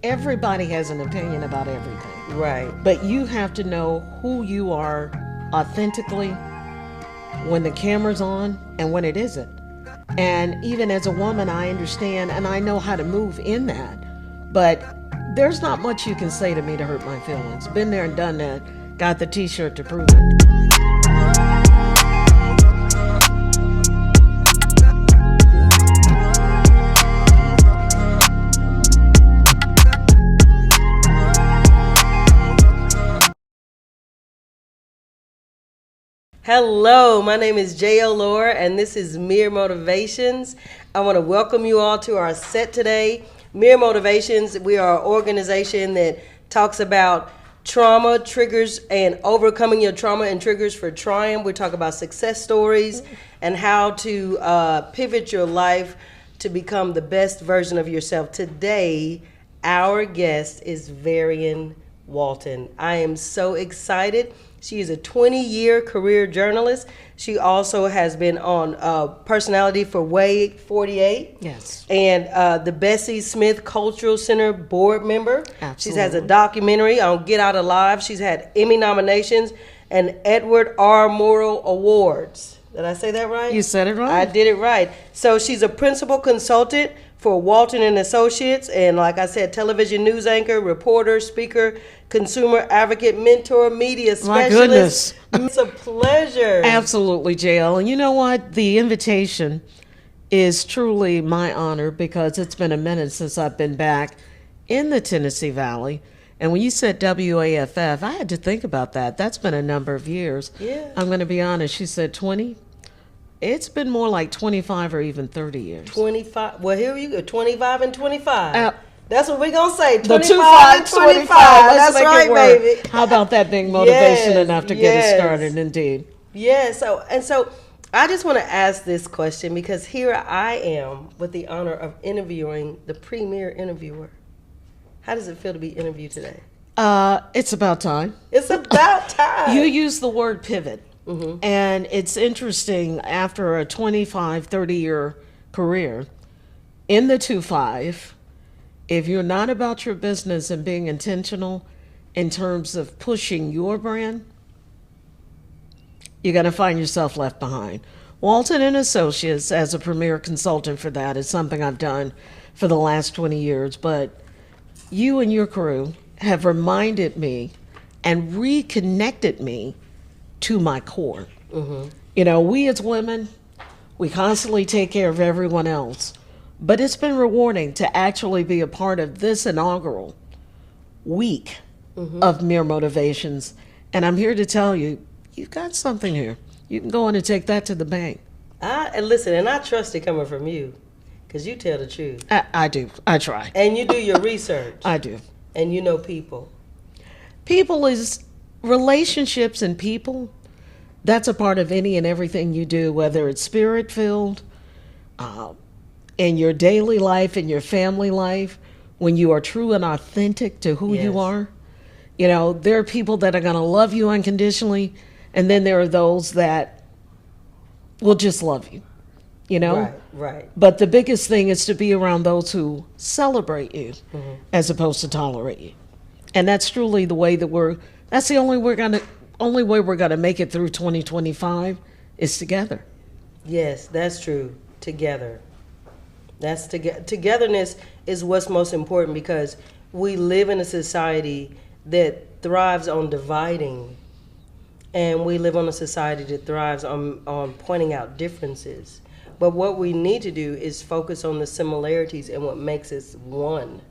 everybody has an opinion about everything. Right. But you have to know who you are authentically when the camera's on and when it isn't. And even as a woman, I understand and I know how to move in that. But there's not much you can say to me to hurt my feelings. Been there and done that. Got the t-shirt to prove it. Hello, my name is J.O. Laura, and this is Mere Motivations. I want to welcome you all to our set today. Mere Motivations, we are an organization that talks about trauma, triggers, and overcoming your trauma and triggers for triumph. We talk about success stories and how to pivot your life to become the best version of yourself. Today, our guest is Varion Walton. I am so excited. She is a 20-year career journalist. She also has been on personality for Way 48. Yes. And the Bessie Smith Cultural Center board member. She has a documentary on Get Out Alive. She's had Emmy nominations and Edward R. Murrow Awards. Did I say that right? You said it right. I did it right. So she's a principal consultant for Walton and Associates, and like I said, television news anchor, reporter, speaker, consumer advocate, mentor, media specialist. My goodness. It's a pleasure. Absolutely, JL. And you know what? The invitation is truly my honor because it's been a minute since I've been back in the Tennessee Valley. And when you said WAFF, I had to think about that. That's been a number of years. Yeah. I'm going to be honest. She said 20. It's been more like 25 or even 30 years. 25. Well, here you go. 25 and 25. That's what we're going to say. 25 and 25. Let's That's make right, it work. baby. How about that being motivation Yes, enough to get yes. us started, indeed. Yeah, so I just want to ask this question because here I am with the honor of interviewing the premier interviewer. How does it feel to be interviewed today? It's about time. It's about time. You use the word pivot. Mm-hmm. And it's interesting, after a 25, 30-year career in the 2-5, if you're not about your business and being intentional in terms of pushing your brand, you're going to find yourself left behind. Walton and Associates, as a premier consultant for that, is something I've done for the last 20 years. But you and your crew have reminded me and reconnected me to my core. Mm-hmm. You know, we as women, we constantly take care of everyone else, but it's been rewarding to actually be a part of this inaugural week of Mere Motivations. And I'm here to tell you, you've got something here. You can go on and take that to the bank. And listen, and I trust it coming from you because you tell the truth. I do. I try. And you do your research. I do. And you know people. People is relationships and people. That's a part of any and everything you do, whether it's spirit-filled, in your daily life, in your family life, when you are true and authentic to who you are. You know, there are people that are going to love you unconditionally, and then there are those that will just love you, you know? Right. But the biggest thing is to be around those who celebrate you as opposed to tolerate you. And that's truly the way that that's the only way we're going to make it through 2025 is together. Yes, that's true. Together. Togetherness is what's most important because we live in a society that thrives on dividing, and we live on a society that thrives on pointing out differences. But what we need to do is focus on the similarities and what makes us one.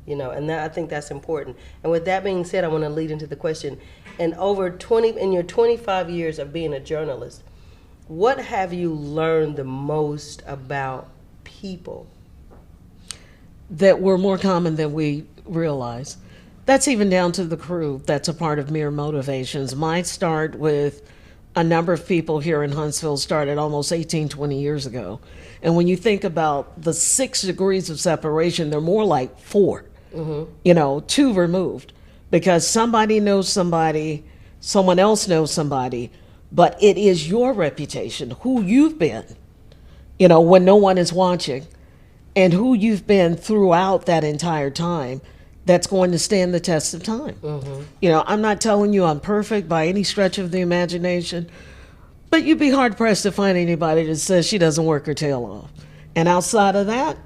You know, and I think that's important. And with that being said, I want to lead into the question. And in your 25 years of being a journalist, what have you learned the most about people? That we're more common than we realize. That's even down to the crew that's a part of Mere Motivations. Might start with a number of people here in Huntsville started almost 18, 20 years ago. And when you think about the 6 degrees of separation, they're more like 4, you know, 2 removed. Because somebody knows somebody, someone else knows somebody, but it is your reputation, who you've been, you know, when no one is watching, and who you've been throughout that entire time that's going to stand the test of time. You know, I'm not telling you I'm perfect by any stretch of the imagination, but you'd be hard pressed to find anybody that says she doesn't work her tail off. And outside of that,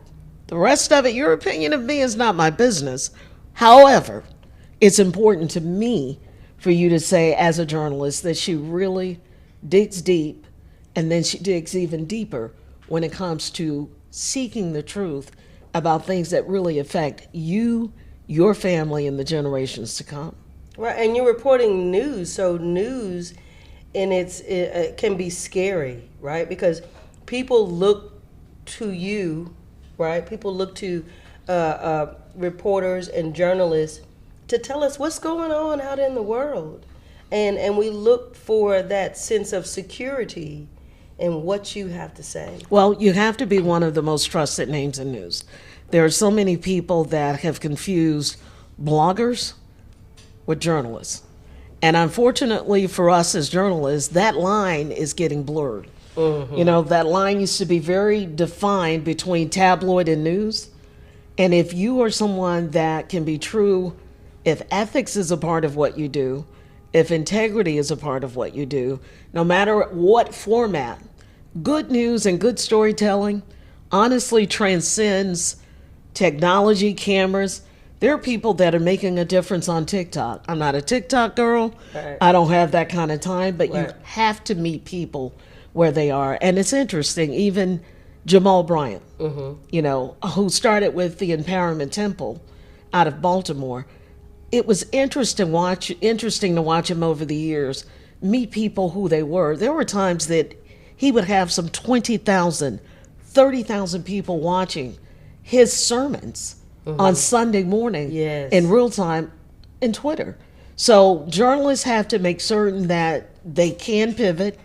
the rest of it, your opinion of me is not my business. However, it's important to me for you to say as a journalist that she really digs deep, and then she digs even deeper when it comes to seeking the truth about things that really affect you, your family, and the generations to come. Right, and you're reporting news, so news it can be scary, right? Because people look to you, right? People look to reporters and journalists to tell us what's going on out in the world. And we look for that sense of security in what you have to say. Well, you have to be one of the most trusted names in news. There are so many people that have confused bloggers with journalists. And unfortunately for us as journalists, that line is getting blurred. You know, that line used to be very defined between tabloid and news. And if you are someone that can be true, if ethics is a part of what you do, if integrity is a part of what you do, no matter what format, good news and good storytelling honestly transcends technology, cameras. There are people that are making a difference on TikTok. I'm not a TikTok girl. Right. I don't have that kind of time, but Right. you have to meet people where they are. And it's interesting, even Jamal Bryant, you know, who started with the Empowerment Temple out of Baltimore. It was interesting to watch him over the years meet people who they were. There were times that he would have some 20,000, 30,000 people watching his sermons on Sunday morning Yes. in real time in Twitter. So journalists have to make certain that they can pivot,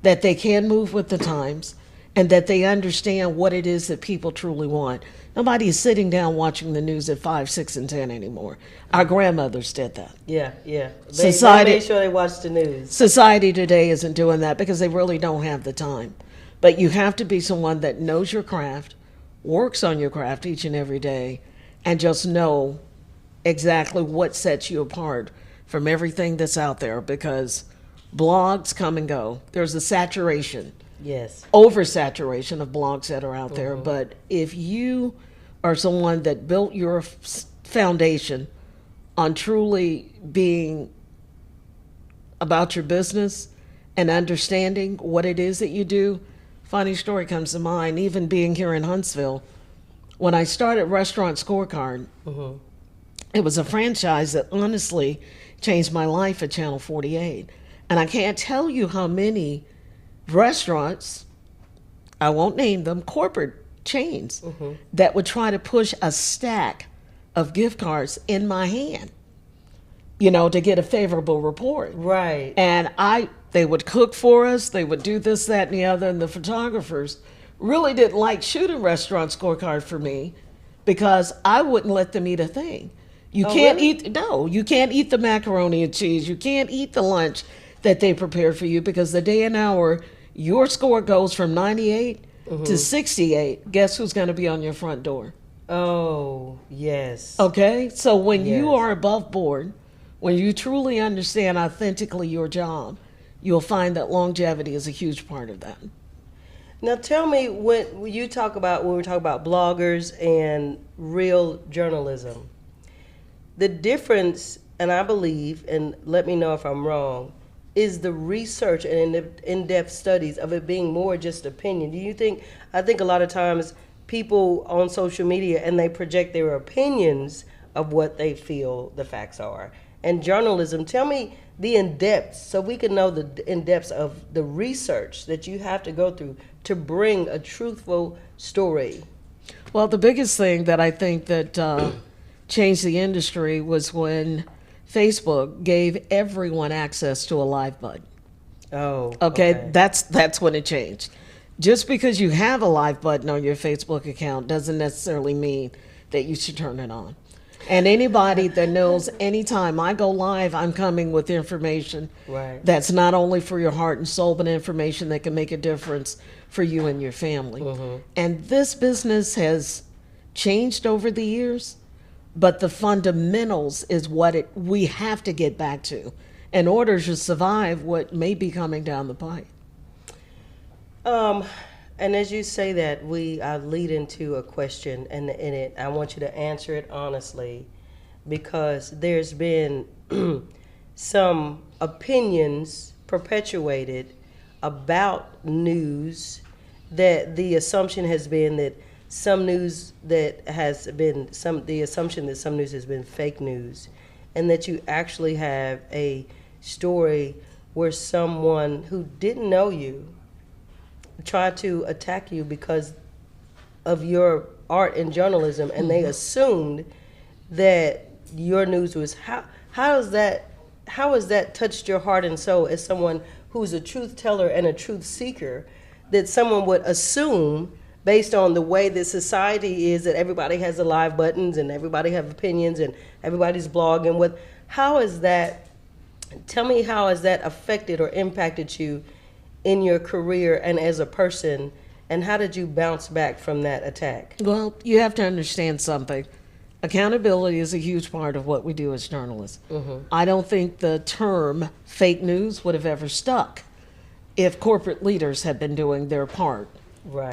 that they can move with the times, and that they understand what it is that people truly want. Nobody is sitting down watching the news at 5, 6, and 10 anymore. Our grandmothers did that. Yeah. They made sure they watched the news. Society today isn't doing that because they really don't have the time. But you have to be someone that knows your craft, works on your craft each and every day, and just know exactly what sets you apart from everything that's out there, because blogs come and go. There's a saturation, Yes. oversaturation of blogs that are out there. But if you are someone that built your foundation on truly being about your business and understanding what it is that you do, funny story comes to mind. Even being here in Huntsville, when I started Restaurant Scorecard, it was a franchise that honestly changed my life at Channel 48. And I can't tell you how many restaurants, I won't name them, corporate chains, that would try to push a stack of gift cards in my hand, you know, to get a favorable report. Right. And they would cook for us, they would do this, that, and the other, and the photographers really didn't like shooting Restaurant Scorecard for me because I wouldn't let them eat a thing. You can't you can't eat the macaroni and cheese. You can't eat the lunch that they prepare for you, because the day and hour your score goes from 98 to 68, guess who's going to be on your front door? Oh, yes. Okay? So when you Yes. are above board, when you truly understand authentically your job, you'll find that longevity is a huge part of that. Now tell me, when we talk about bloggers and real journalism, the difference, and I believe, and let me know if I'm wrong, is the research and in-depth studies of it being more just opinion. Do you think, I think a lot of times people on social media, and they project their opinions of what they feel the facts are. And journalism, tell me the in-depth, so we can know the in-depth of the research that you have to go through to bring a truthful story. Well, the biggest thing that I think that changed the industry was when Facebook gave everyone access to a live button. Oh, Okay, that's when it changed. Just because you have a live button on your Facebook account doesn't necessarily mean that you should turn it on. And anybody that knows anytime I go live, I'm coming with information Right. that's not only for your heart and soul, but information that can make a difference for you and your family. And this business has changed over the years, but the fundamentals is what we have to get back to in order to survive what may be coming down the pipe. And as you say that, I lead into a question, and in it, I want you to answer it honestly, because there's been some opinions perpetuated about news that the assumption has been that the assumption that some news has been fake news, and that you actually have a story where someone who didn't know you tried to attack you because of your art and journalism, and they assumed that your news was how has that touched your heart and soul as someone who's a truth teller and a truth seeker, that someone would assume, based on the way that society is, that everybody has the live buttons and everybody have opinions and everybody's blogging? Tell me, how has that affected or impacted you in your career and as a person, and how did you bounce back from that attack? Well, you have to understand something. Accountability is a huge part of what we do as journalists. I don't think the term fake news would have ever stuck if corporate leaders had been doing their part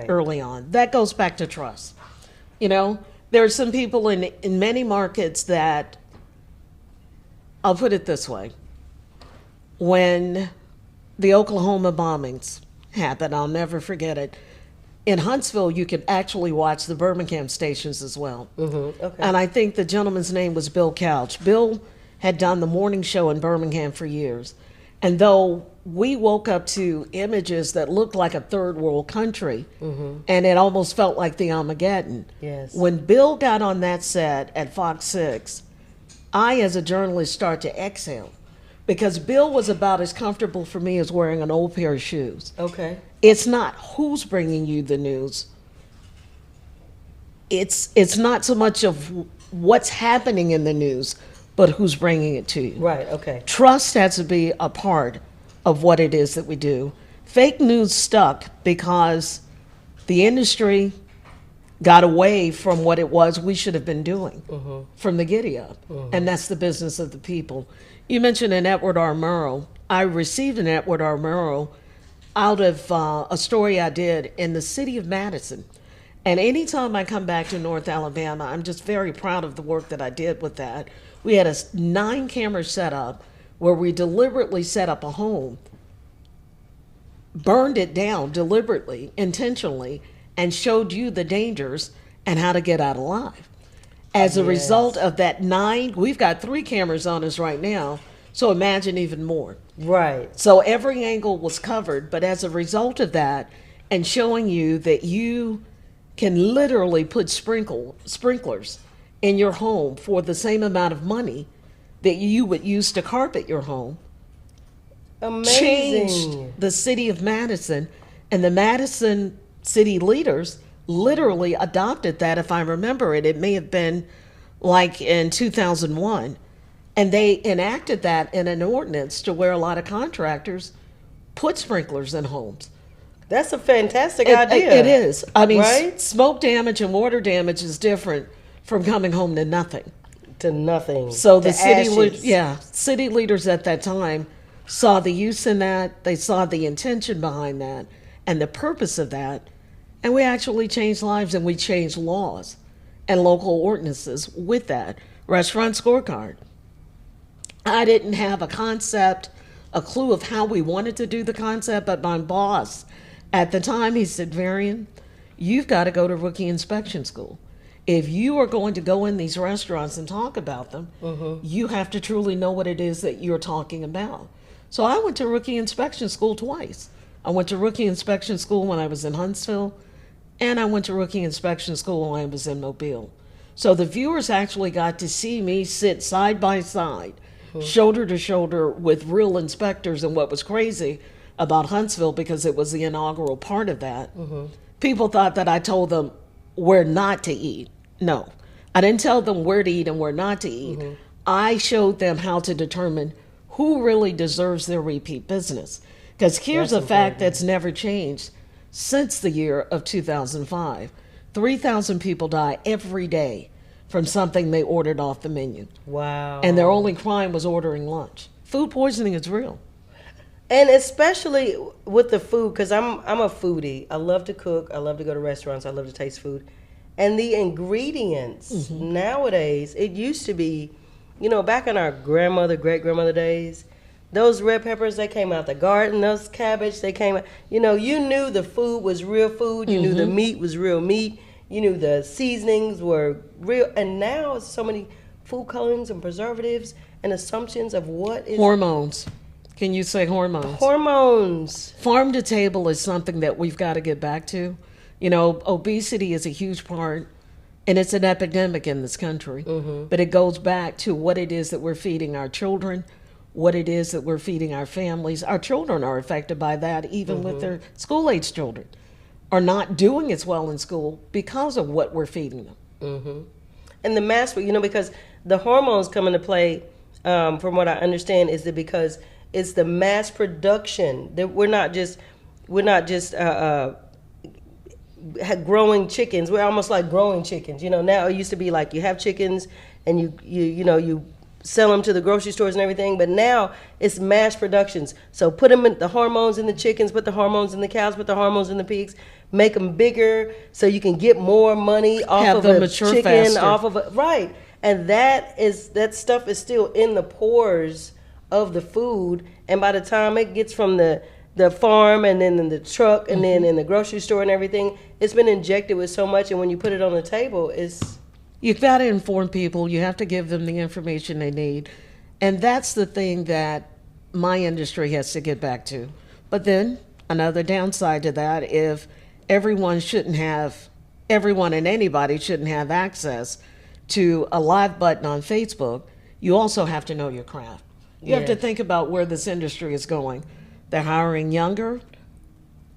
early on. That goes back to trust. There are some people in many markets that, I'll put it this way, when the Oklahoma bombings happened, I'll never forget it. In Huntsville, you could actually watch the Birmingham stations as well. Okay. And I think the gentleman's name was Bill Couch. Bill had done the morning show in Birmingham for years. And though we woke up to images that looked like a third world country, and it almost felt like the Armageddon. Yes. When Bill got on that set at Fox 6, I, as a journalist, started to exhale, because Bill was about as comfortable for me as wearing an old pair of shoes. Okay. It's not who's bringing you the news. It's not so much of what's happening in the news, but who's bringing it to you. Right, okay. Trust has to be a part of what it is that we do. Fake news stuck because the industry got away from what it was we should have been doing from the giddy up. And that's the business of the people. You mentioned an Edward R. Murrow. I received an Edward R. Murrow out of a story I did in the city of Madison. And anytime I come back to North Alabama, I'm just very proud of the work that I did with that. We had a 9-camera setup where we deliberately set up a home, burned it down deliberately, intentionally, and showed you the dangers and how to get out alive. As a result of that 9, we've got 3 cameras on us right now, so imagine even more. Right. So every angle was covered, but as a result of that, and showing you that you can literally put sprinklers in your home for the same amount of money that you would use to carpet your home. Amazing. Changed the city of Madison, and the Madison city leaders literally adopted that. If I remember it may have been like in 2001, and they enacted that in an ordinance to where a lot of contractors put sprinklers in homes. That's a fantastic idea. It is. I mean, right? Smoke damage and water damage is different from coming home to nothing. To nothing. So the ashes. city leaders at that time saw the use in that. They saw the intention behind that and the purpose of that. And we actually changed lives, and we changed laws and local ordinances with that. Restaurant scorecard. I didn't have a concept, a clue of how we wanted to do the concept, but my boss at the time, he said, Varion, you've got to go to rookie inspection school. If you are going to go in these restaurants and talk about them, you have to truly know what it is that you're talking about. So I went to rookie inspection school twice. I went to rookie inspection school when I was in Huntsville, and I went to rookie inspection school when I was in Mobile. So the viewers actually got to see me sit side by side, shoulder to shoulder with real inspectors. And what was crazy about Huntsville, because it was the inaugural part of that, people thought that I told them where not to eat. No, I didn't tell them where to eat and where not to eat. I showed them how to determine who really deserves their repeat business. Because here's a fact that's never changed. since the year of 2005. 3,000 people die every day from something they ordered off the menu. Wow. And their only crime was ordering lunch. Food poisoning is real. And especially with the food, because I'm a foodie. I love to cook. I love to go to restaurants. I love to taste food. And the ingredients nowadays, it used to be, back in our great-grandmother days, those red peppers, they came out the garden. Those cabbage, they came out. You knew the food was real food. You knew the meat was real meat. You knew the seasonings were real. And now it's so many food colorings and preservatives and assumptions of what is... Hormones. Can you say hormones? Hormones. Farm to table is something that we've got to get back to. Obesity is a huge part, and it's an epidemic in this country. But it goes back to what it is that we're feeding our children, what it is that we're feeding our families. Our children are affected by that, even with their school-age children, are not doing as well in school because of what we're feeding them. And the mass, because the hormones come into play, from what I understand, is that because it's the mass production that we're not just growing chickens. We're almost like growing chickens. Now it used to be like you have chickens and you sell them to the grocery stores and everything, but now it's mass productions. So put them in the hormones in the chickens, put the hormones in the cows, put the hormones in the pigs, make them bigger so you can get more money off of a chicken, faster. Right. And that stuff is still in the pores of the food, and by the time it gets from the farm and then in the truck and then in the grocery store and everything, it's been injected with so much, and when you put it on the table, it's... You've got to inform people. You have to give them the information they need. And that's the thing that my industry has to get back to. But then another downside to that, if everyone and anybody shouldn't have access to a live button on Facebook, you also have to know your craft. You have to think about where this industry is going. They're hiring younger,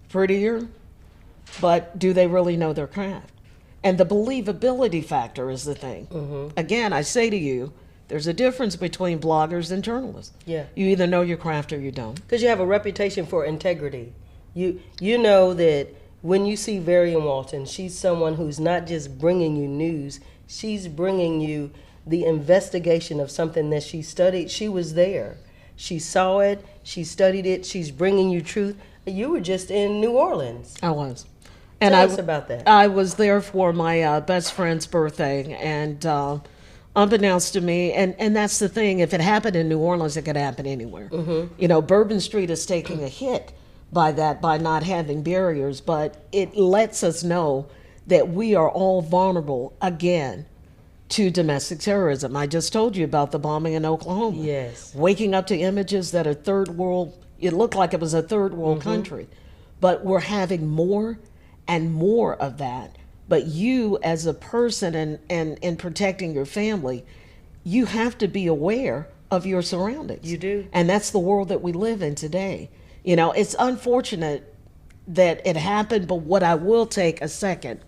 prettier, but do they really know their craft? And the believability factor is the thing. Again, I say to you, there's a difference between bloggers and journalists. Yeah. You either know your craft or you don't. Because you have a reputation for integrity. You know that when you see Varion Walton, she's someone who's not just bringing you news, she's bringing you the investigation of something that she studied. She was there. She saw it. She studied it. She's bringing you truth. You were just in New Orleans. I was. And Tell us about that. I was there for my best friend's birthday, and unbeknownst to me, and that's the thing, if it happened in New Orleans, it could happen anywhere. Bourbon Street is taking a hit by that, by not having barriers, but it lets us know that we are all vulnerable again to domestic terrorism. I just told you about the bombing in Oklahoma. Yes. Waking up to images that are third world, it looked like it was a third world country, but we're having more and more of that. But you as a person and protecting your family, you have to be aware of your surroundings. You do. And that's the world that we live in today. It's unfortunate that it happened, but what I will take a second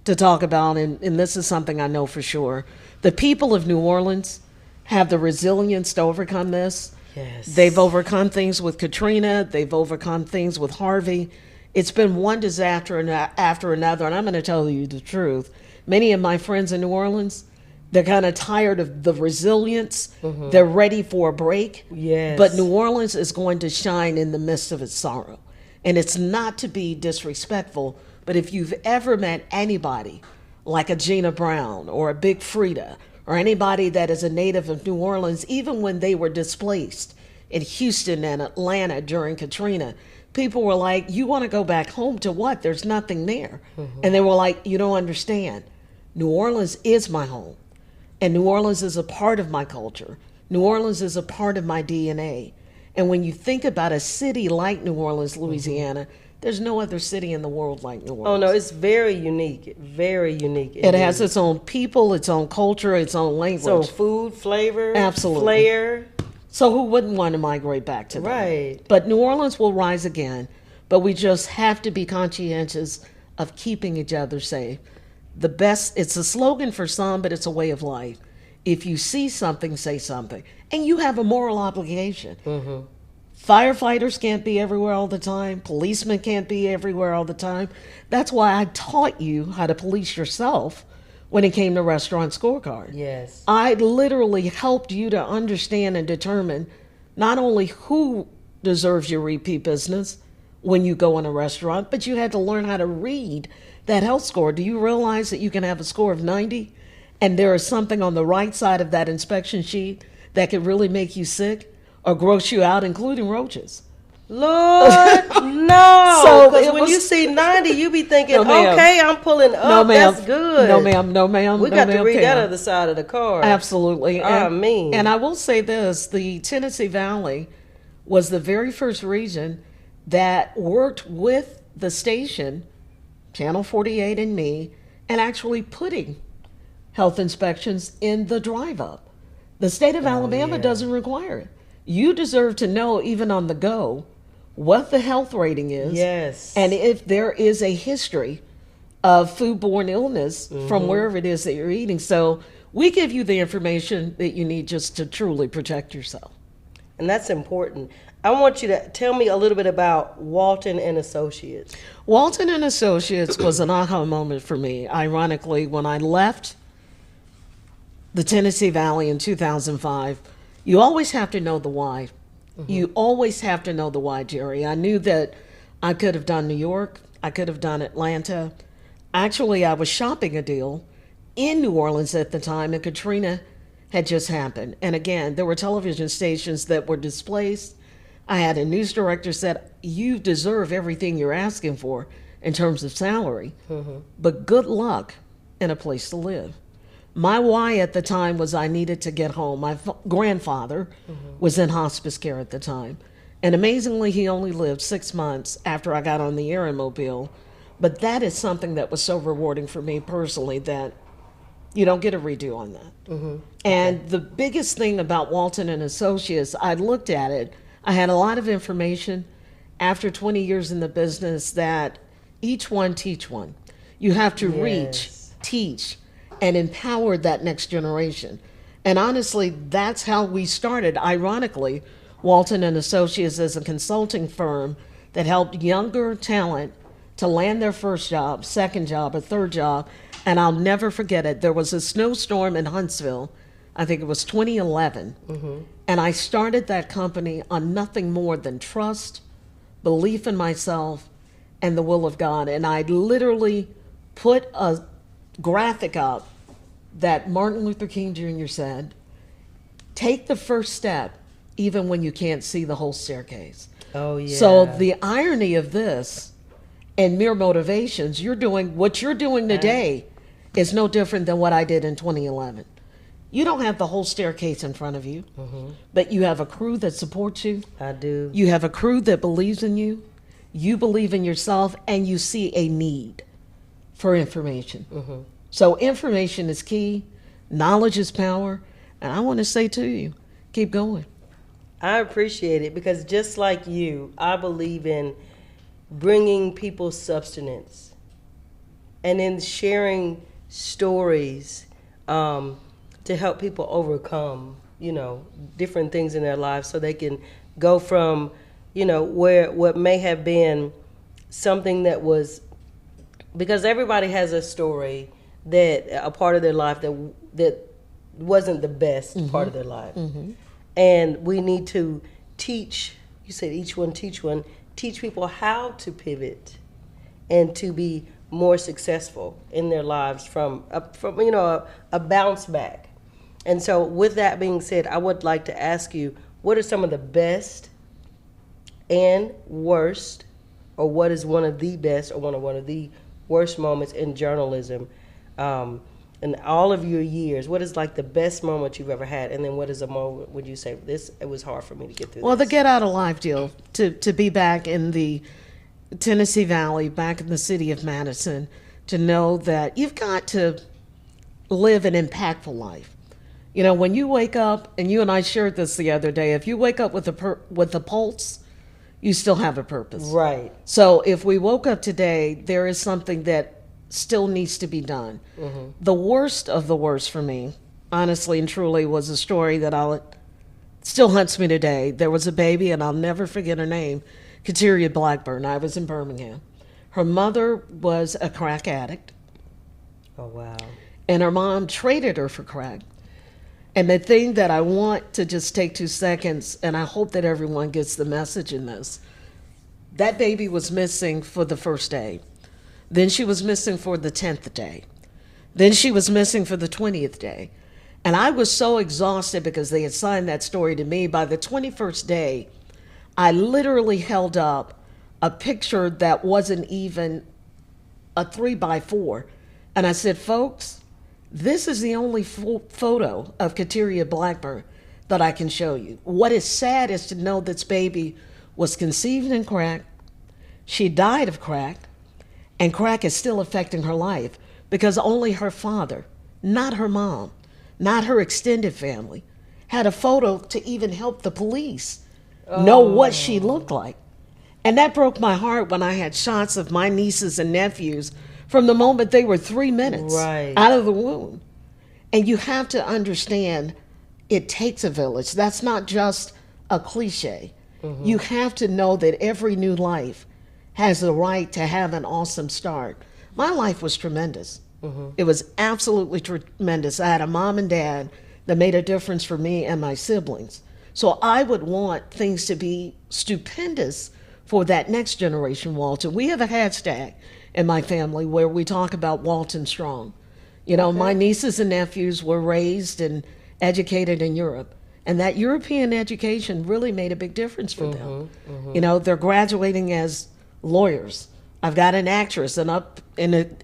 to talk about, and this is something I know for sure, the people of New Orleans have the resilience to overcome this. Yes. They've overcome things with Katrina. They've overcome things with Harvey. It's been one disaster after another, and I'm going to tell you the truth. Many of my friends in New Orleans, they're kind of tired of the resilience. They're ready for a break. Yes. But New Orleans is going to shine in the midst of its sorrow. And it's not to be disrespectful, but if you've ever met anybody like a Gina Brown or a Big Frida or anybody that is a native of New Orleans, even when they were displaced in Houston and Atlanta during Katrina, people were like, you want to go back home to what? There's nothing there. And they were like, you don't understand. New Orleans is my home. And New Orleans is a part of my culture. New Orleans is a part of my DNA. And when you think about a city like New Orleans, Louisiana, there's no other city in the world like New Orleans. Oh, no, it's very unique. Very unique. It has its own people, its own culture, its own language. So food, flavor, Absolutely. flair. So who wouldn't want to migrate back to that? Right. But New Orleans will rise again. But we just have to be conscientious of keeping each other safe. It's a slogan for some, but it's a way of life. If you see something, say something. And you have a moral obligation. Firefighters can't be everywhere all the time. Policemen can't be everywhere all the time. That's why I taught you how to police yourself when it came to restaurant scorecard. Yes. I literally helped you to understand and determine not only who deserves your repeat business when you go in a restaurant, but you had to learn how to read that health score. Do you realize that you can have a score of 90 and there is something on the right side of that inspection sheet that could really make you sick or gross you out, including roaches? Lord, no. So Because it when was- you see 90, you be thinking, No, ma'am. okay, I'm pulling up. No, ma'am. That's good. No, ma'am. No, ma'am. We No, got to ma'am, read that Cam. other side of the card. Absolutely. I mean. And I will say this, the Tennessee Valley was the very first region that worked with the station, Channel 48 and me, and actually putting health inspections in the drive-up. The state of Alabama yeah. doesn't require it. You deserve to know, even on the go, what the health rating is. Yes. And if there is a history of foodborne illness from wherever it is that you're eating. So we give you the information that you need just to truly protect yourself. And that's important. I want you to tell me a little bit about Walton and Associates. Walton and Associates was an aha moment for me. Ironically, when I left the Tennessee Valley in 2005, you always have to know the why. You always have to know the why, Jerry. I knew that I could have done New York. I could have done Atlanta. Actually, I was shopping a deal in New Orleans at the time, and Katrina had just happened. And again, there were television stations that were displaced. I had a news director said, you deserve everything you're asking for in terms of salary, but good luck in a place to live. My why at the time was I needed to get home. My grandfather was in hospice care at the time. And amazingly, he only lived 6 months after I got on the Airmobile. But that is something that was so rewarding for me personally that you don't get a redo on that. And the biggest thing about Walton and Associates, I looked at it, I had a lot of information after 20 years in the business that each one teach one. You have to reach, Yes. teach, and empower that next generation. And honestly, that's how we started. Ironically, Walton and Associates is a consulting firm that helped younger talent to land their first job, second job, or third job. And I'll never forget it. There was a snowstorm in Huntsville. I think it was 2011. And I started that company on nothing more than trust, belief in myself, and the will of God. And I literally put a graphic up that Martin Luther King Jr. said, take the first step even when you can't see the whole staircase. Oh, yeah. So the irony of this and mere motivations, you're doing what you're doing today is no different than what I did in 2011. You don't have the whole staircase in front of you, but you have a crew that supports you. I do. You have a crew that believes in you. You believe in yourself, and you see a need for information. So information is key. Knowledge is power. And I want to say to you, keep going. I appreciate it because just like you, I believe in bringing people substance and in sharing stories to help people overcome, different things in their lives so they can go from, where what may have been something that was, because everybody has a story that a part of their life that wasn't the best part of their life. And we need to teach, you said each one, teach people how to pivot and to be more successful in their lives from a bounce back. And so with that being said, I would like to ask you, what are some of the best and worst, or what is one of the best or one of the worst moments in journalism in all of your years? What is like the best moment you've ever had? And then what is a moment would you say, it was hard for me to get through Well, the this? Get Out Alive deal, to be back in the Tennessee Valley, back in the city of Madison, to know that you've got to live an impactful life. When you wake up, and you and I shared this the other day, if you wake up with a pulse, you still have a purpose. Right. So if we woke up today, there is something that still needs to be done. The worst of the worst for me, honestly and truly, was a story that I'll still haunts me today. There was a baby, and I'll never forget her name, Kateria Blackburn. I was in Birmingham. Her mother was a crack addict, Oh, wow. and her mom traded her for crack. And the thing that I want to just take 2 seconds, and I hope that everyone gets the message in this, that baby was missing for the first day. Then she was missing for the 10th day. Then she was missing for the 20th day. And I was so exhausted because they had signed that story to me. By the 21st day, I literally held up a picture that wasn't even a 3x4. And I said, folks, this is the only photo of Kateria Blackburn that I can show you. What is sad is to know this baby was conceived in crack. She died of crack, and crack is still affecting her life because only her father, not her mom, not her extended family, had a photo to even help the police know what she looked like. And that broke my heart when I had shots of my nieces and nephews from the moment they were 3 minutes Right. out of the womb. And you have to understand it takes a village. That's not just a cliche. You have to know that every new life has the right to have an awesome start. My life was tremendous. It was absolutely tremendous. I had a mom and dad that made a difference for me and my siblings. So I would want things to be stupendous for that next generation, Walton. We have a hashtag in my family where we talk about Walton Strong. You know, my nieces and nephews were raised and educated in Europe. And that European education really made a big difference for them. You know, they're graduating as lawyers. I've got an actress, an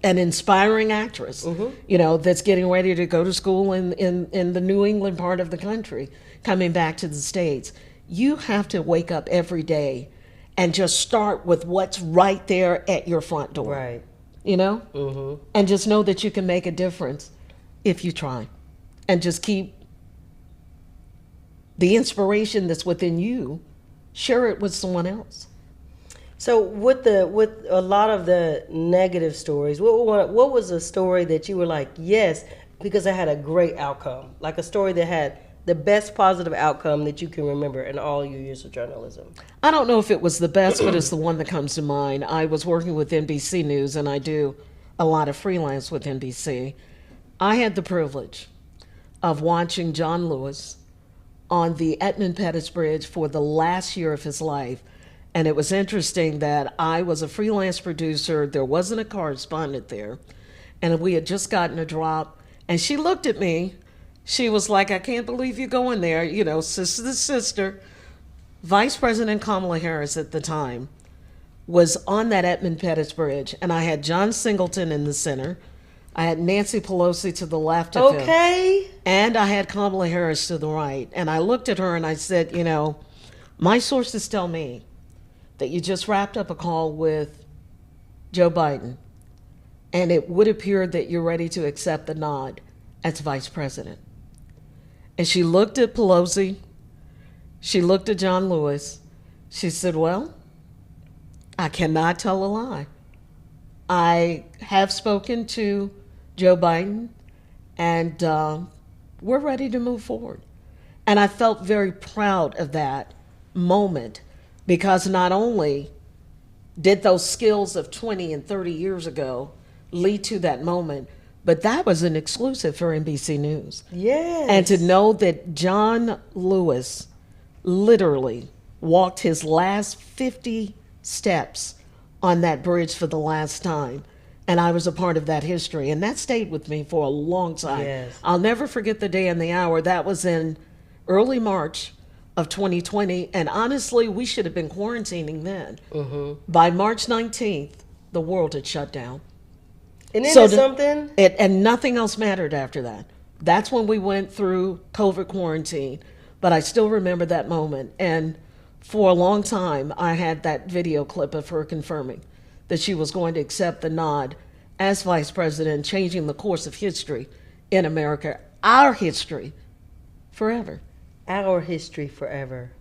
inspiring actress, you know, that's getting ready to go to school in the New England part of the country, coming back to the States. You have to wake up every day and just start with what's right there at your front door. Right. You know? And just know that you can make a difference if you try. And just keep the inspiration that's within you, share it with someone else. So with a lot of the negative stories, what was a story that you were like, yes, because I had a great outcome, like a story that had the best positive outcome that you can remember in all your years of journalism? I don't know if it was the best, but it's the one that comes to mind. I was working with NBC News, and I do a lot of freelance with NBC. I had the privilege of watching John Lewis on the Edmund Pettus Bridge for the last year of his life. And it was interesting that I was a freelance producer. There wasn't a correspondent there. And we had just gotten a drop. And she looked at me. She was like, I can't believe you're going there. You know, sister to sister. Vice President Kamala Harris at the time was on that Edmund Pettus Bridge. And I had John Singleton in the center. I had Nancy Pelosi to the left of him. Okay. And I had Kamala Harris to the right. And I looked at her and I said, you know, my sources tell me that you just wrapped up a call with Joe Biden, and it would appear that you're ready to accept the nod as vice president. And she looked at Pelosi. She looked at John Lewis. She said, well, I cannot tell a lie. I have spoken to Joe Biden, and we're ready to move forward. And I felt very proud of that moment, because not only did those skills of 20 and 30 years ago lead to that moment, but that was an exclusive for NBC News. Yes. And to know that John Lewis literally walked his last 50 steps on that bridge for the last time. And I was a part of that history. And that stayed with me for a long time. Yes. I'll never forget the day and the hour. That was in early March of 2020. And honestly, we should have been quarantining then. By March 19th, the world had shut down. And isn't it something? And nothing else mattered after that. That's when we went through COVID quarantine. But I still remember that moment. And for a long time, I had that video clip of her confirming that she was going to accept the nod as vice president, changing the course of history in America, our history, forever. Our history forever.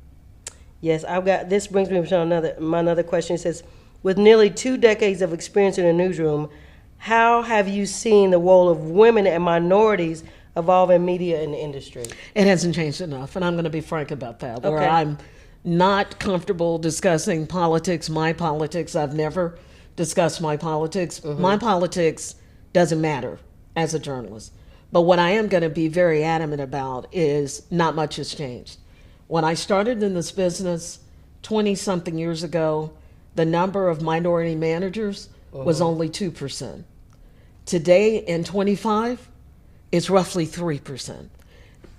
Yes, this brings me to my another question. It says, with nearly 2 decades of experience in the newsroom, how have you seen the role of women and minorities evolving media in the industry? It hasn't changed enough, and I'm going to be frank about that. Where Okay. I'm not comfortable discussing politics, my politics. I've never discussed my politics. My politics doesn't matter as a journalist. But what I am going to be very adamant about is not much has changed. When I started in this business 20-something years ago, the number of minority managers was only 2%. Today, in 25, it's roughly 3%.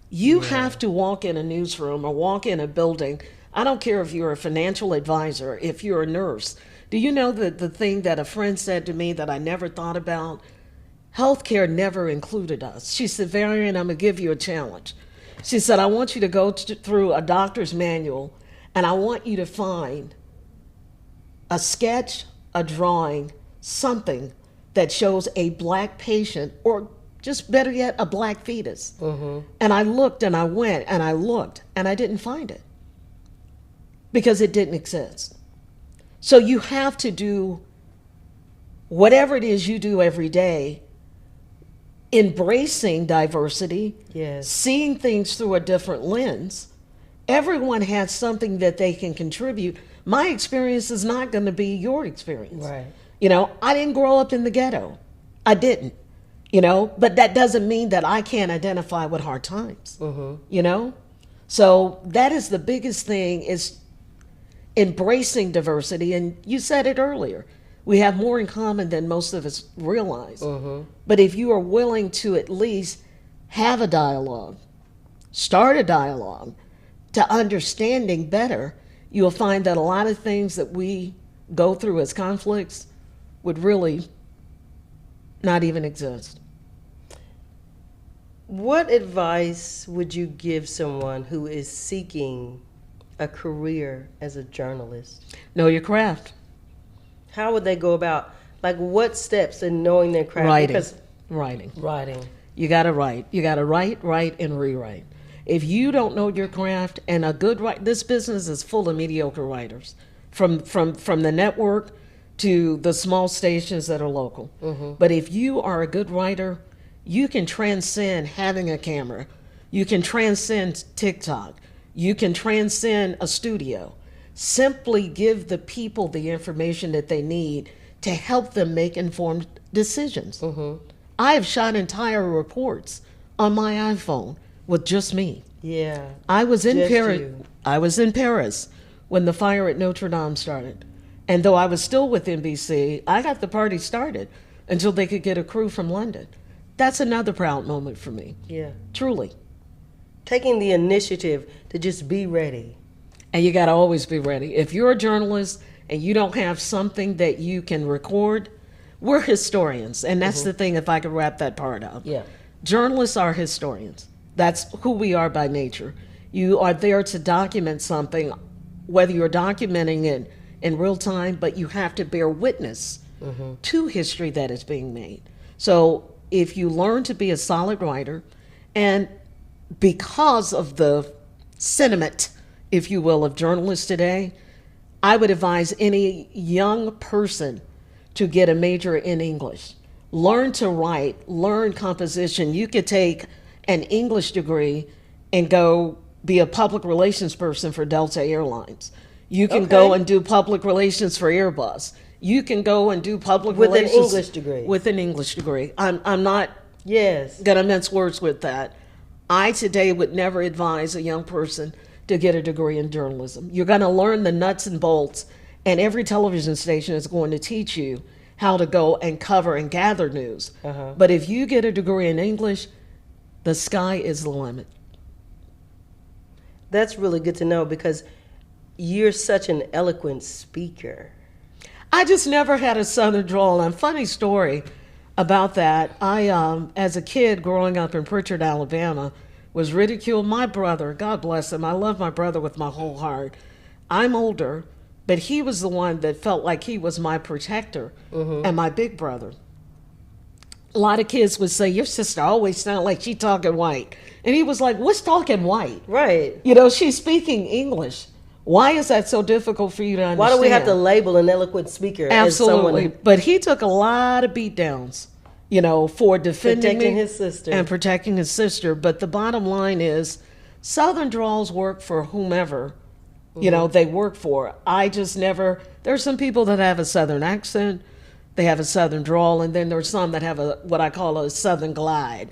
You have to walk in a newsroom or walk in a building. I don't care if you're a financial advisor, if you're a nurse. Do you know that the thing that a friend said to me that I never thought about? Healthcare never included us. She said, Varion, I'm going to give you a challenge. She said, I want you to go through a doctor's manual, and I want you to find a sketch, a drawing, something that shows a black patient, or just better yet, a black fetus. And I looked and I went and I looked and I didn't find it because it didn't exist. So you have to do whatever it is you do every day, embracing diversity, Yes. seeing things through a different lens. Everyone has something that they can contribute. My experience is not going to be your experience. Right. You know, I didn't grow up in the ghetto. I didn't, but that doesn't mean that I can't identify with hard times, So that is the biggest thing, is embracing diversity. And you said it earlier. We have more in common than most of us realize. But if you are willing to at least have a dialogue, start a dialogue to understanding better, you'll find that a lot of things that we go through as conflicts would really not even exist. What advice would you give someone who is seeking a career as a journalist? Know your craft. How would they go about, like, what steps in knowing their craft? Writing. Because Writing. You got to write. You got to write, and rewrite. If you don't know your craft, and a good this business is full of mediocre writers, from the network to the small stations that are local. But if you are a good writer, you can transcend having a camera. You can transcend TikTok. You can transcend a studio. Simply give the people the information that they need to help them make informed decisions. I have shot entire reports on my iPhone with just me. Yeah. I was in Just Paris. you. I was in Paris when the fire at Notre Dame started. And though I was still with NBC, I got the party started until they could get a crew from London. That's another proud moment for me. Yeah. Truly. Taking the initiative to just be ready. And you got to always be ready. If you're a journalist and you don't have something that you can record, we're historians. And that's the thing, if I could wrap that part up. Yeah. Journalists are historians. That's who we are by nature. You are there to document something, whether you're documenting it in real time, but you have to bear witness to history that is being made. So if you learn to be a solid writer, and because of the sentiment, if you will, of journalists today, I would advise any young person to get a major in English. Learn to write, learn composition. You could take an English degree and go be a public relations person for Delta Airlines. You can go and do public relations for Airbus. You can go and do public With an relations English degree. With an English degree. I'm not Yes. gonna mince words with that. I today would never advise a young person to get a degree in journalism. You're gonna learn the nuts and bolts, and every television station is going to teach you how to go and cover and gather news. But if you get a degree in English, the sky is the limit. That's really good to know, because you're such an eloquent speaker. I just never had a Southern drawl. And funny story about that. I, as a kid growing up in Pritchard, Alabama, was ridiculed. My brother, God bless him, I love my brother with my whole heart. I'm older, but he was the one that felt like he was my protector and my big brother. A lot of kids would say, your sister always sounds like she talking white. And he was like, what's talking white? Right. She's speaking English. Why is that so difficult for you to understand? Why do we have to label an eloquent speaker as Absolutely. someone? But he took a lot of beat downs, for defending Protecting me his sister. and protecting his sister. But the bottom line is, Southern draws work for whomever, they work for. I just never, there's some people that have a Southern accent, they have a Southern drawl, and then there's some that have what I call a Southern glide.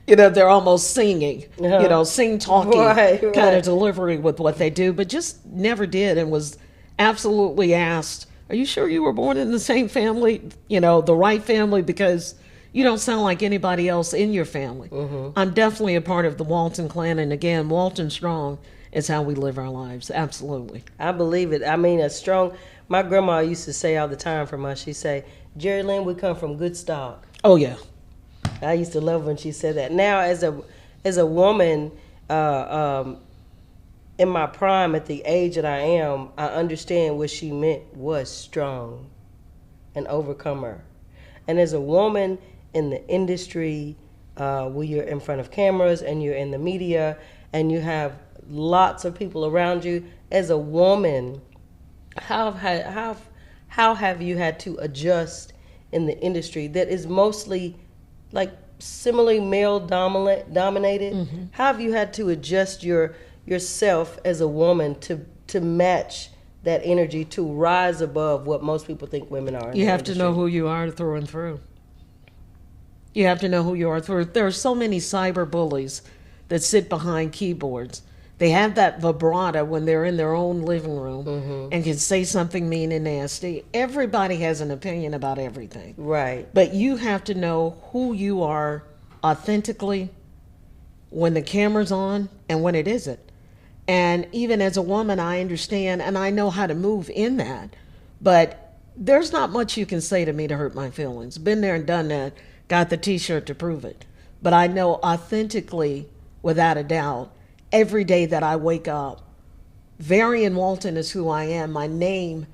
They're almost singing, sing-talking Right. kind of delivery with what they do, but just never did, and was absolutely asked, are you sure you were born in the same family, the right family, because you don't sound like anybody else in your family. I'm definitely a part of the Walton clan, and again, Walton strong is how we live our lives. Absolutely. I believe it. I mean, my grandma used to say all the time from us, she'd say, Jerry Lynn, we come from good stock. Oh, yeah. I used to love when she said that. Now, as a woman, in my prime, at the age that I am, I understand what she meant was strong, an overcomer. And as a woman in the industry, where you're in front of cameras and you're in the media and you have lots of people around you, as a woman, how have you had to adjust in the industry that is mostly like similarly male dominated? How have you had to adjust yourself as a woman to match that energy, to rise above what most people think women are? You have to know who you are through and through. You have to know who you are through. There are so many cyber bullies that sit behind keyboards. They have that vibrato when they're in their own living room and can say something mean and nasty. Everybody has an opinion about everything. Right. But you have to know who you are authentically when the camera's on and when it isn't. And even as a woman, I understand and I know how to move in that. But there's not much you can say to me to hurt my feelings. Been there and done that. Got the t-shirt to prove it. But I know authentically, without a doubt, every day that I wake up, Varion Walton is who I am. My name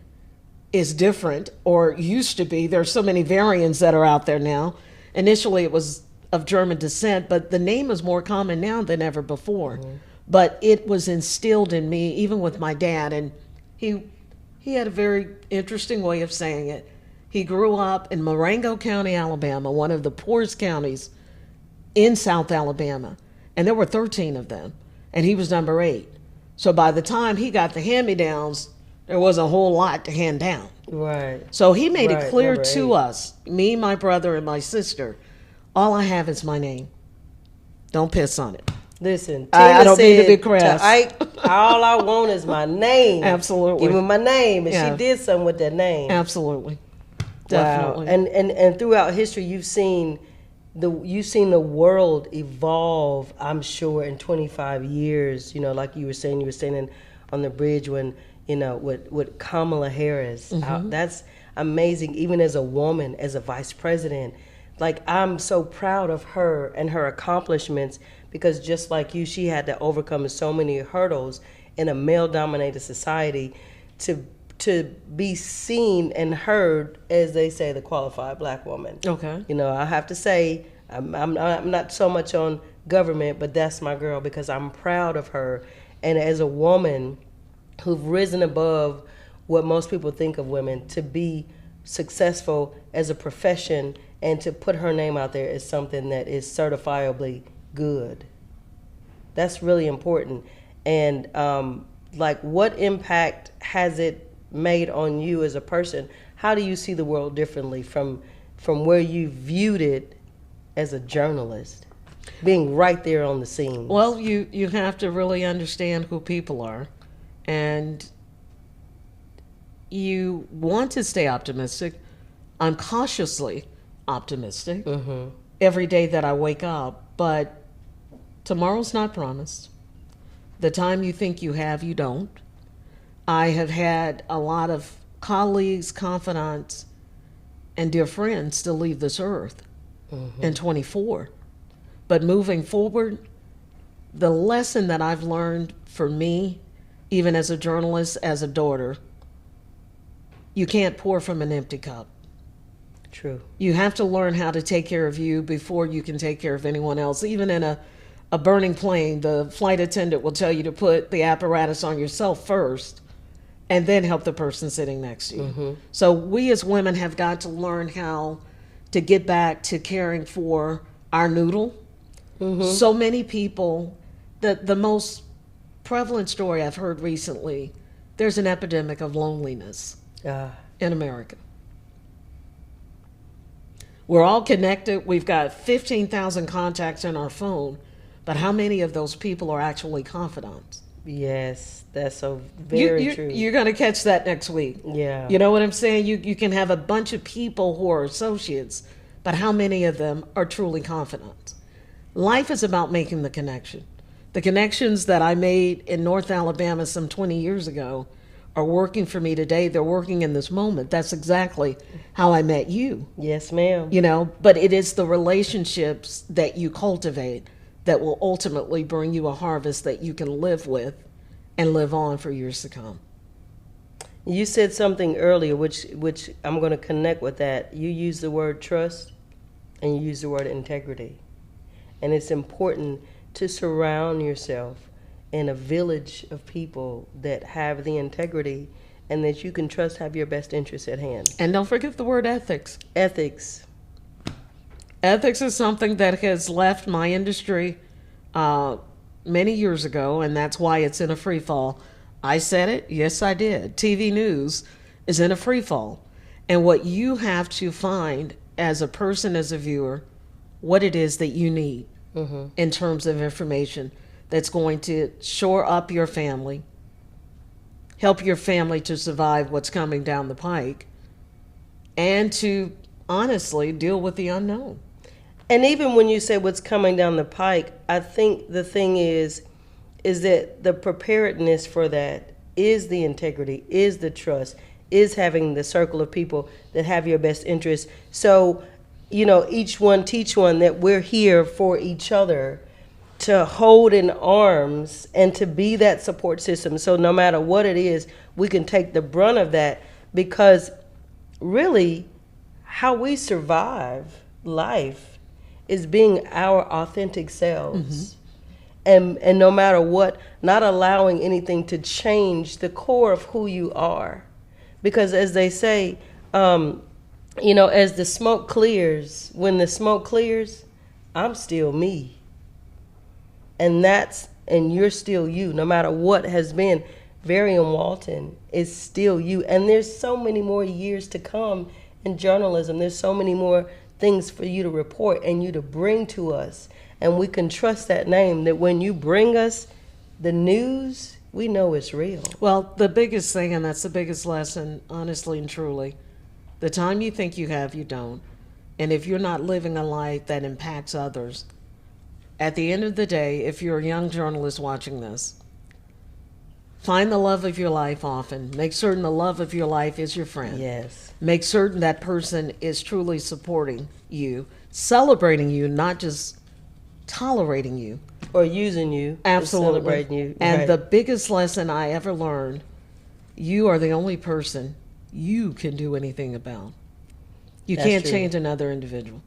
is different, or used to be. There's so many Varions that are out there now. Initially, it was of German descent, but the name is more common now than ever before. But it was instilled in me, even with my dad, and he had a very interesting way of saying it. He grew up in Marengo County, Alabama, one of the poorest counties in South Alabama, and there were 13 of them, and he was number 8. So by the time he got the hand-me-downs, there wasn't a whole lot to hand down. Right. So he made it clear number to 8. us, me, my brother, and my sister, all I have is my name. Don't piss on it. Listen, I don't mean to be said crass. all I want is my name. Absolutely. Give me my name, and Yeah. she did something with that name. Absolutely. Wow. Definitely. And throughout history, you've seen the world evolve. I'm sure in 25 years. Like you were standing on the bridge when with Kamala Harris. That's amazing. Even as a woman, as a vice president, like I'm so proud of her and her accomplishments, because just like you, she had to overcome so many hurdles in a male-dominated society to be seen and heard, as they say, the qualified black woman. Okay. I have to say, I'm not so much on government, but that's my girl, because I'm proud of her. And as a woman who've risen above what most people think of women, to be successful as a profession and to put her name out there is something that is certifiably good. That's really important. And what impact has it made on you as a person? How do you see the world differently from where you viewed it as a journalist, being right there on the scene? Well, you have to really understand who people are, and you want to stay optimistic. I'm cautiously optimistic every day that I wake up, but tomorrow's not promised. The time you think you have, you don't. I have had a lot of colleagues, confidants, and dear friends still leave this earth in 24. But moving forward, the lesson that I've learned for me, even as a journalist, as a daughter, you can't pour from an empty cup. True. You have to learn how to take care of you before you can take care of anyone else. Even in a burning plane, the flight attendant will tell you to put the apparatus on yourself first and then help the person sitting next to you. So we as women have got to learn how to get back to caring for our noodle. So many people, the most prevalent story I've heard recently, there's an epidemic of loneliness in America. We're all connected. We've got 15,000 contacts in our phone, but how many of those people are actually confidants? Yes, that's so very true. You're going to catch that next week. Yeah. You know what I'm saying? You can have a bunch of people who are associates, but how many of them are truly confidants? Life is about making the connection. The connections that I made in North Alabama some 20 years ago are working for me today. They're working in this moment. That's exactly how I met you. Yes, ma'am. You know, but it is the relationships that you cultivate that will ultimately bring you a harvest that you can live with and live on for years to come. You said something earlier, which I'm going to connect with that. You used the word trust and you used the word integrity. And it's important to surround yourself in a village of people that have the integrity and that you can trust have your best interests at hand. And don't forget the word ethics. Ethics. Ethics is something that has left my industry many years ago, and that's why it's in a free fall. I said it. Yes, I did. TV news is in a free fall. And what you have to find as a person, as a viewer, what it is that you need in terms of information that's going to shore up your family, help your family to survive what's coming down the pike, and to honestly deal with the unknown. And even when you say what's coming down the pike, I think the thing is that the preparedness for that is the integrity, is the trust, is having the circle of people that have your best interests. So, you know, each one teach one, that we're here for each other to hold in arms and to be that support system. So no matter what it is, we can take the brunt of that, because really how we survive life is being our authentic selves. And no matter what, not allowing anything to change the core of who you are. Because as they say, you know, as the smoke clears, when the smoke clears, I'm still me. And you're still you, no matter what has been. Varion Walton is still you. And there's so many more years to come in journalism. There's so many more things for you to report and you to bring to us. And we can trust that name, that when you bring us the news, we know it's real. Well, the biggest thing, and that's the biggest lesson, honestly and truly, the time you think you have, you don't. And if you're not living a life that impacts others, at the end of the day, if you're a young journalist watching this, find the love of your life often. Make certain the love of your life is your friend. Yes. Make certain that person is truly supporting you, celebrating you, not just tolerating you. Or using you. Absolutely. Celebrating you. And right. the biggest lesson I ever learned, you are the only person you can do anything about. You That's can't true. change another individual.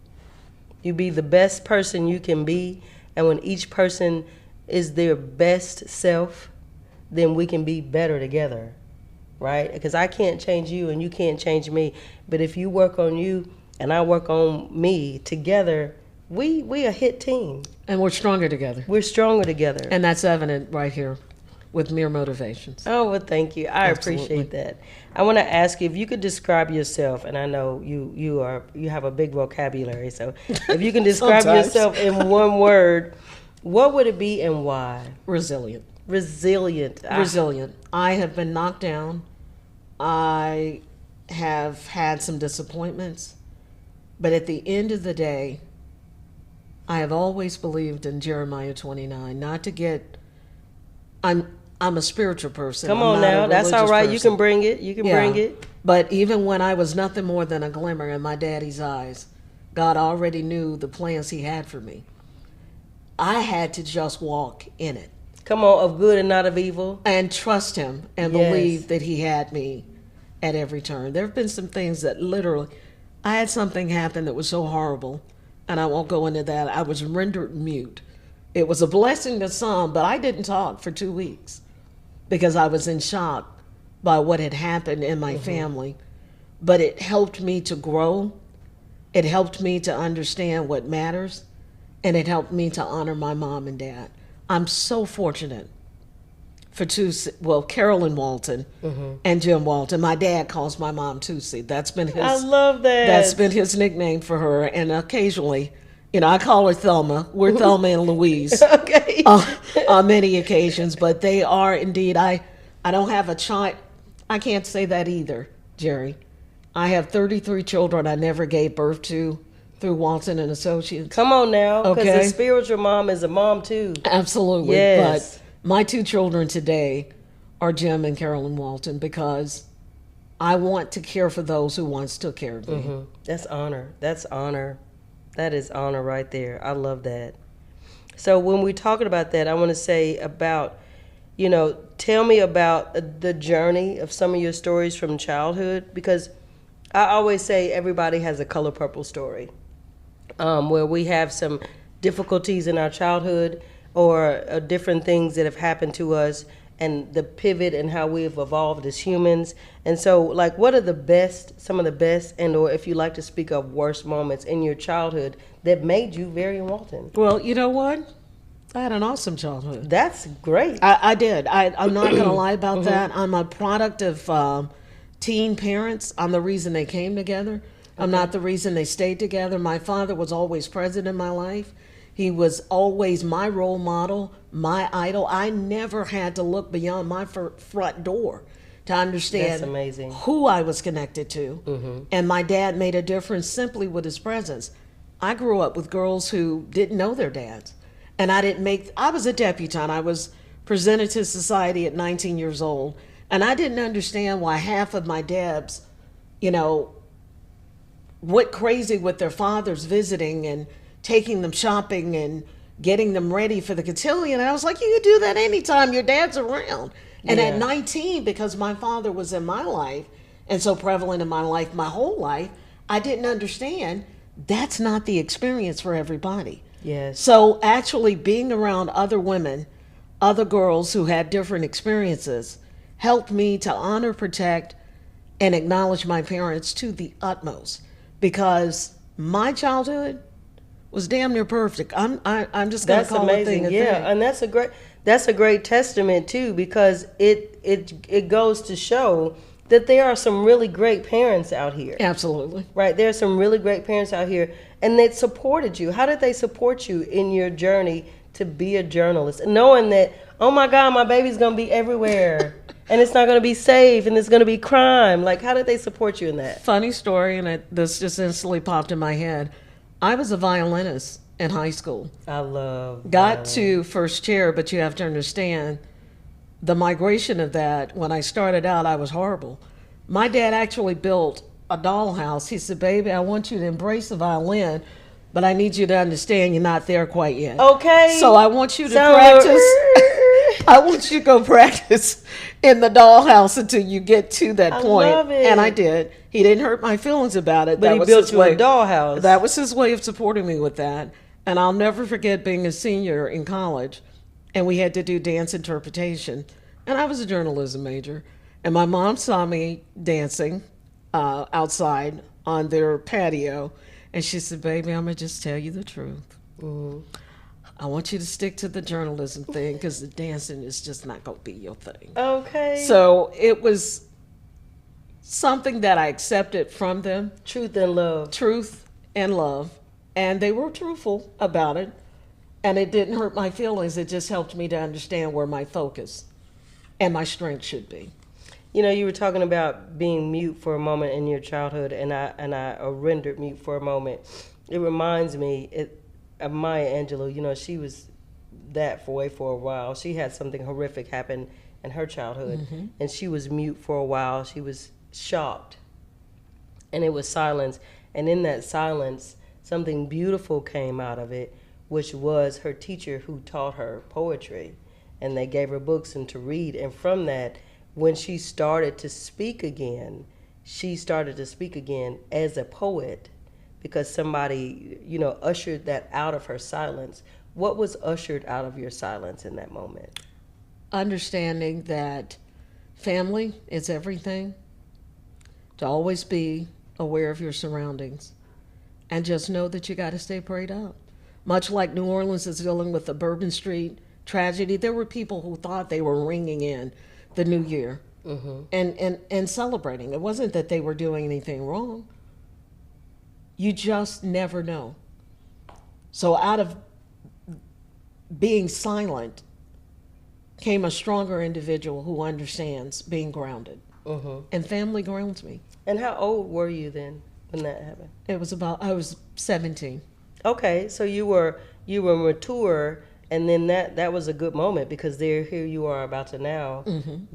You be the best person you can be. And when each person is their best self, then we can be better together, right? Because I can't change you and you can't change me. But if you work on you and I work on me together, we a hit team. And we're stronger together. We're stronger together. And that's evident right here with Mere Motivations. Oh, well, thank you. I Absolutely. appreciate that. I want to ask you if you could describe yourself, and I know you have a big vocabulary, so if you can describe Sometimes. yourself in one word, what would it be and why? Resilient. Resilient. Resilient. I have been knocked down. I have had some disappointments. But at the end of the day, I have always believed in Jeremiah 29, not to get, I'm a spiritual person. Come I'm on not a now. That's all religious right. You person. can bring it. You can Yeah. bring it. But even when I was nothing more than a glimmer in my daddy's eyes, God already knew the plans he had for me. I had to just walk in it Come on, of good and not of evil. and trust him and Yes. believe that he had me at every turn. There have been some things that literally, I had something happen that was so horrible, and I won't go into that. I was rendered mute. It was a blessing to some, but I didn't talk for 2 weeks because I was in shock by what had happened in my family. But it helped me to grow It helped me to understand what matters, and it helped me to honor my mom and dad. I'm so fortunate for Carolyn Walton and Jim Walton. My dad calls my mom Tootsie. That's been his. I love that. That's been his nickname for her. And occasionally, I call her Thelma. We're Thelma and Louise. Okay. On many occasions, but they are indeed. I don't have a child. I can't say that either, Jerry. I have 33 children I never gave birth to through Walton and Associates. Come on now, because Okay. a spiritual mom is a mom too. Absolutely. Yes. But my two children today are Jim and Carolyn Walton because I want to care for those who once took care of me. That's honor. That's honor. That is honor right there. I love that. So when we're talking about that, I want to say about, tell me about the journey of some of your stories from childhood, because I always say everybody has a color purple story, where we have some difficulties in our childhood or different things that have happened to us and the pivot and how we've evolved as humans. And so, like, what are some of the best, and or if you like to speak of worst moments in your childhood that made you Varion Walton? Well, you know what? I had an awesome childhood. That's great. I did. I'm not going to lie about that. I'm a product of teen parents. I'm the reason they came together. I'm not the reason they stayed together. My father was always present in my life. He was always my role model, my idol. I never had to look beyond my front door to understand That's amazing. who I was connected to. And my dad made a difference simply with his presence. I grew up with girls who didn't know their dads. And I was a debutante. I was presented to society at 19 years old. And I didn't understand why half of my debs, went crazy with their fathers visiting and taking them shopping and getting them ready for the cotillion. And I was like, you can do that anytime your dad's around. And Yeah. at 19, because my father was in my life and so prevalent in my life my whole life, I didn't understand that's not the experience for everybody. Yes. So actually being around other women, other girls who had different experiences, helped me to honor, protect, and acknowledge my parents to the utmost. Because my childhood was damn near perfect. I'm just gonna That's call a thing amazing. a Yeah, thing. and that's a great testament too, because it goes to show that there are some really great parents out here. Absolutely. Right, there are some really great parents out here, and that supported you. How did they support you in your journey to be a journalist, knowing that, oh my God, my baby's gonna be everywhere, and it's not gonna be safe, and there's gonna be crime? Like, how did they support you in that? Funny story, and this just instantly popped in my head. I was a violinist in high school. I love Got to first chair, but you have to understand the migration of that. When I started out, I was horrible. My dad actually built a dollhouse. He said, baby, I want you to embrace the violin, but I need you to understand you're not there quite yet. Okay. So I want you to Sound practice. I want you to go practice in the dollhouse until you get to that point. love it. And I did. He didn't hurt my feelings about it. But he built you a dollhouse. That was his way of supporting me with that. And I'll never forget being a senior in college, and we had to do dance interpretation. And I was a journalism major. And my mom saw me dancing outside on their patio. And she said, baby, I'm going to just tell you the truth. I want you to stick to the journalism thing because the dancing is just not going to be your thing. Okay. So it was something that I accepted from them. Truth and love. Truth and love. And they were truthful about it. And it didn't hurt my feelings. It just helped me to understand where my focus and my strength should be. You were talking about being mute for a moment in your childhood, and I rendered mute for a moment. It reminds me of Maya Angelou. She was that way for a while. She had something horrific happen in her childhood, and she was mute for a while. She was shocked, and it was silence. And in that silence, something beautiful came out of it, which was her teacher who taught her poetry, and they gave her books and to read. And from that, when she started to speak again as a poet, because somebody, ushered that out of her silence. What was ushered out of your silence in that moment? Understanding that family is everything, to always be aware of your surroundings, and just know that you got to stay prayed up. Much like New Orleans is dealing with the Bourbon Street tragedy, there were people who thought they were ringing in the new year and celebrating. It wasn't that they were doing anything wrong. You just never know. So out of being silent came a stronger individual who understands being grounded. And family grounds me. And how old were you then when that happened? I was 17. Okay, so you were mature, and then that was a good moment because here you are about to now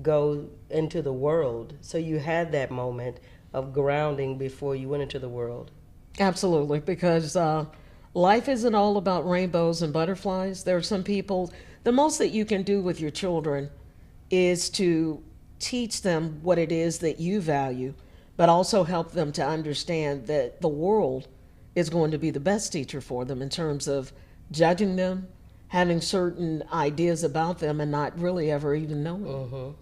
go into the world. So you had that moment of grounding before you went into the world. Absolutely, because life isn't all about rainbows and butterflies. There are some people, the most that you can do with your children is to teach them what it is that you value, but also help them to understand that the world is going to be the best teacher for them in terms of judging them, having certain ideas about them, and not really ever even knowing.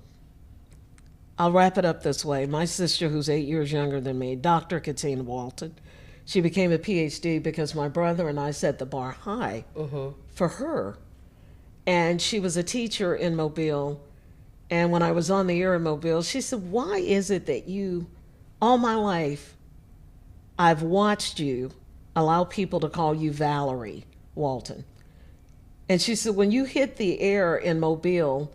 I'll wrap it up this way. My sister, who's 8 years younger than me, Dr. Katina Walton, she became a PhD because my brother and I set the bar high for her. And she was a teacher in Mobile. And when I was on the air in Mobile, she said, why is it that all my life, I've watched you allow people to call you Valerie Walton? And she said, when you hit the air in Mobile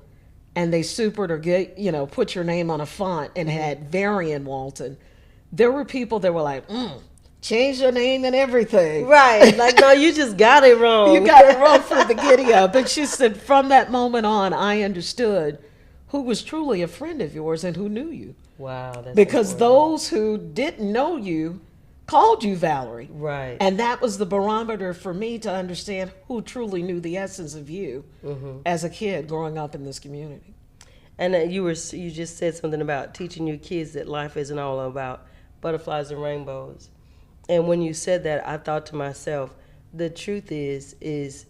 and they supered or put your name on a font and had Varion Walton, there were people that were like, change your name and everything. Right. Like, no, you just got it wrong. You got it wrong from the giddy up. But she said, from that moment on, I understood who was truly a friend of yours and who knew you. Wow. That's because important. those who didn't know you called you Valerie. Right. And that was the barometer for me to understand who truly knew the essence of you as a kid growing up in this community. And you just said something about teaching your kids that life isn't all about butterflies and rainbows. And when you said that, I thought to myself, the truth is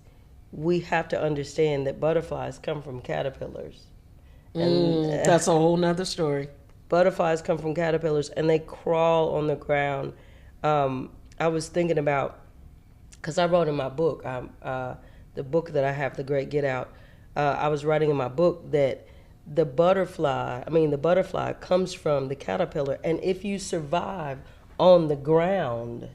we have to understand that butterflies come from caterpillars. And That's a whole nother story. Butterflies come from caterpillars, and they crawl on the ground. I was thinking about, because I wrote in my book, the book that I have, The Great Get Out, I was writing in my book that the butterfly comes from the caterpillar, and if you survive on the ground,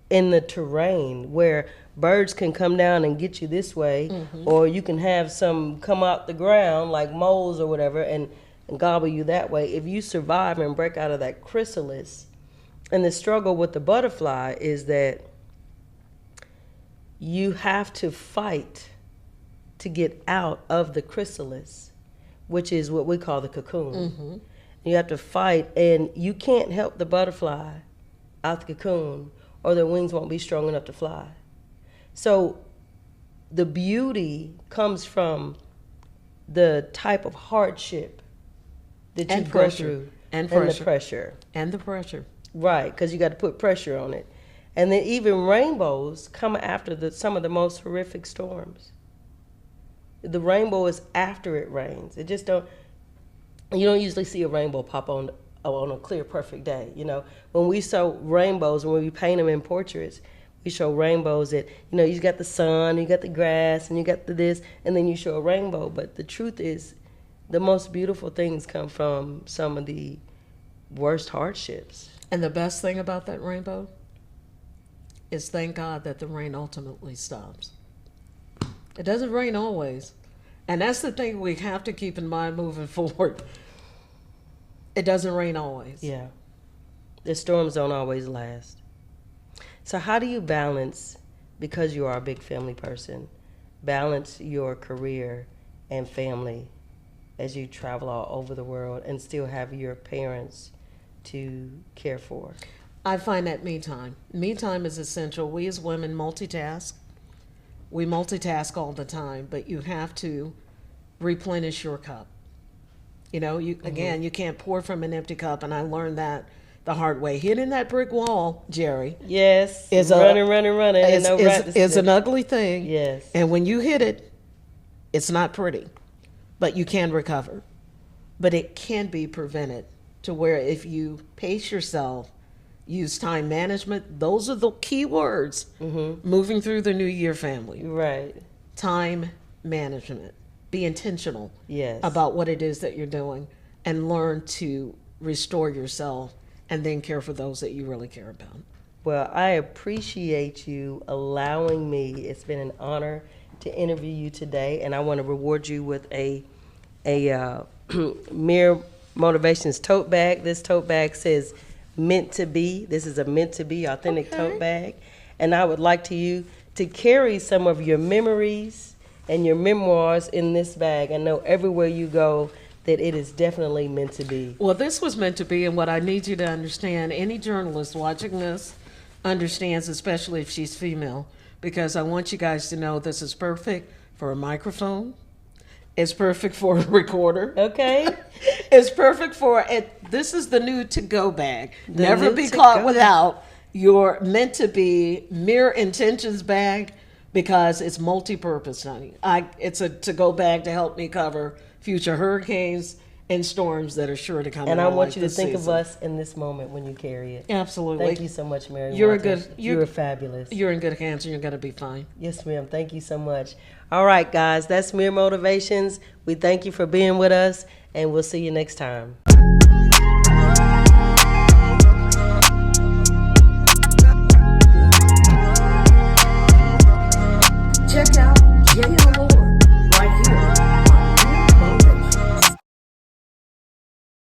in the terrain where birds can come down and get you this way, or you can have some come out the ground like moles or whatever and gobble you that way. If you survive and break out of that chrysalis, and the struggle with the butterfly is that you have to fight to get out of the chrysalis, which is what we call the cocoon. You have to fight, and you can't help the butterfly out the cocoon, or their wings won't be strong enough to fly. So the beauty comes from the type of hardship that you go through, and the pressure. And the pressure. Right, because you got to put pressure on it. And then even rainbows come after some of the most horrific storms. The rainbow is after it rains. You don't usually see a rainbow pop on a clear, perfect day. When we show rainbows, when we paint them in portraits, we show rainbows that, you got the sun, you got the grass, and you got this, and then you show a rainbow. But the truth is, the most beautiful things come from some of the worst hardships. And the best thing about that rainbow is, thank God, that the rain ultimately stops. It doesn't rain always. And that's the thing we have to keep in mind moving forward. It doesn't rain always. Yeah. The storms don't always last. So how do you balance, because you are a big family person, balance your career and family as you travel all over the world and still have your parents to care for? I find that me time. Me time is essential. We as women multitask. We multitask all the time, but you have to replenish your cup. Again, you can't pour from an empty cup, and I learned that the hard way. Hitting that brick wall, Jerry. Yes. Is running. Is an ugly thing. Yes. And when you hit it, it's not pretty, but you can recover. But it can be prevented to where if you pace yourself, use time management. Those are the key words moving through the new year, family. Right. Time management. Be intentional Yes. about what it is that you're doing and learn to restore yourself and then care for those that you really care about. Well, I appreciate you allowing me. It's been an honor to interview you today, and I want to reward you with a Mere Motivations tote bag. This tote bag says "Meant to Be." This is a meant to be authentic tote bag, and I would like you to carry some of your memories and your memoirs in this bag. I know everywhere you go that it is definitely meant to be. Well, this was meant to be, and what I need you to understand, any journalist watching this understands, especially if she's female, because I want you guys to know this is perfect for a microphone. It's perfect for a recorder. Okay. It's perfect for it. This is the new to-go bag. Never new be to-go. caught without your meant to be mere intentions bag, because it's multi-purpose, honey. It's a to-go bag to help me cover future hurricanes and storms that are sure to come. And in I my want life you to this think of season. us in this moment when you carry it. Absolutely. Thank you so much, Mary. You're a Walton. good- You're fabulous. You're in good hands, and you're going to be fine. Yes, ma'am. Thank you so much. All right, guys, that's Mere Motivations. We thank you for being with us, and we'll see you next time.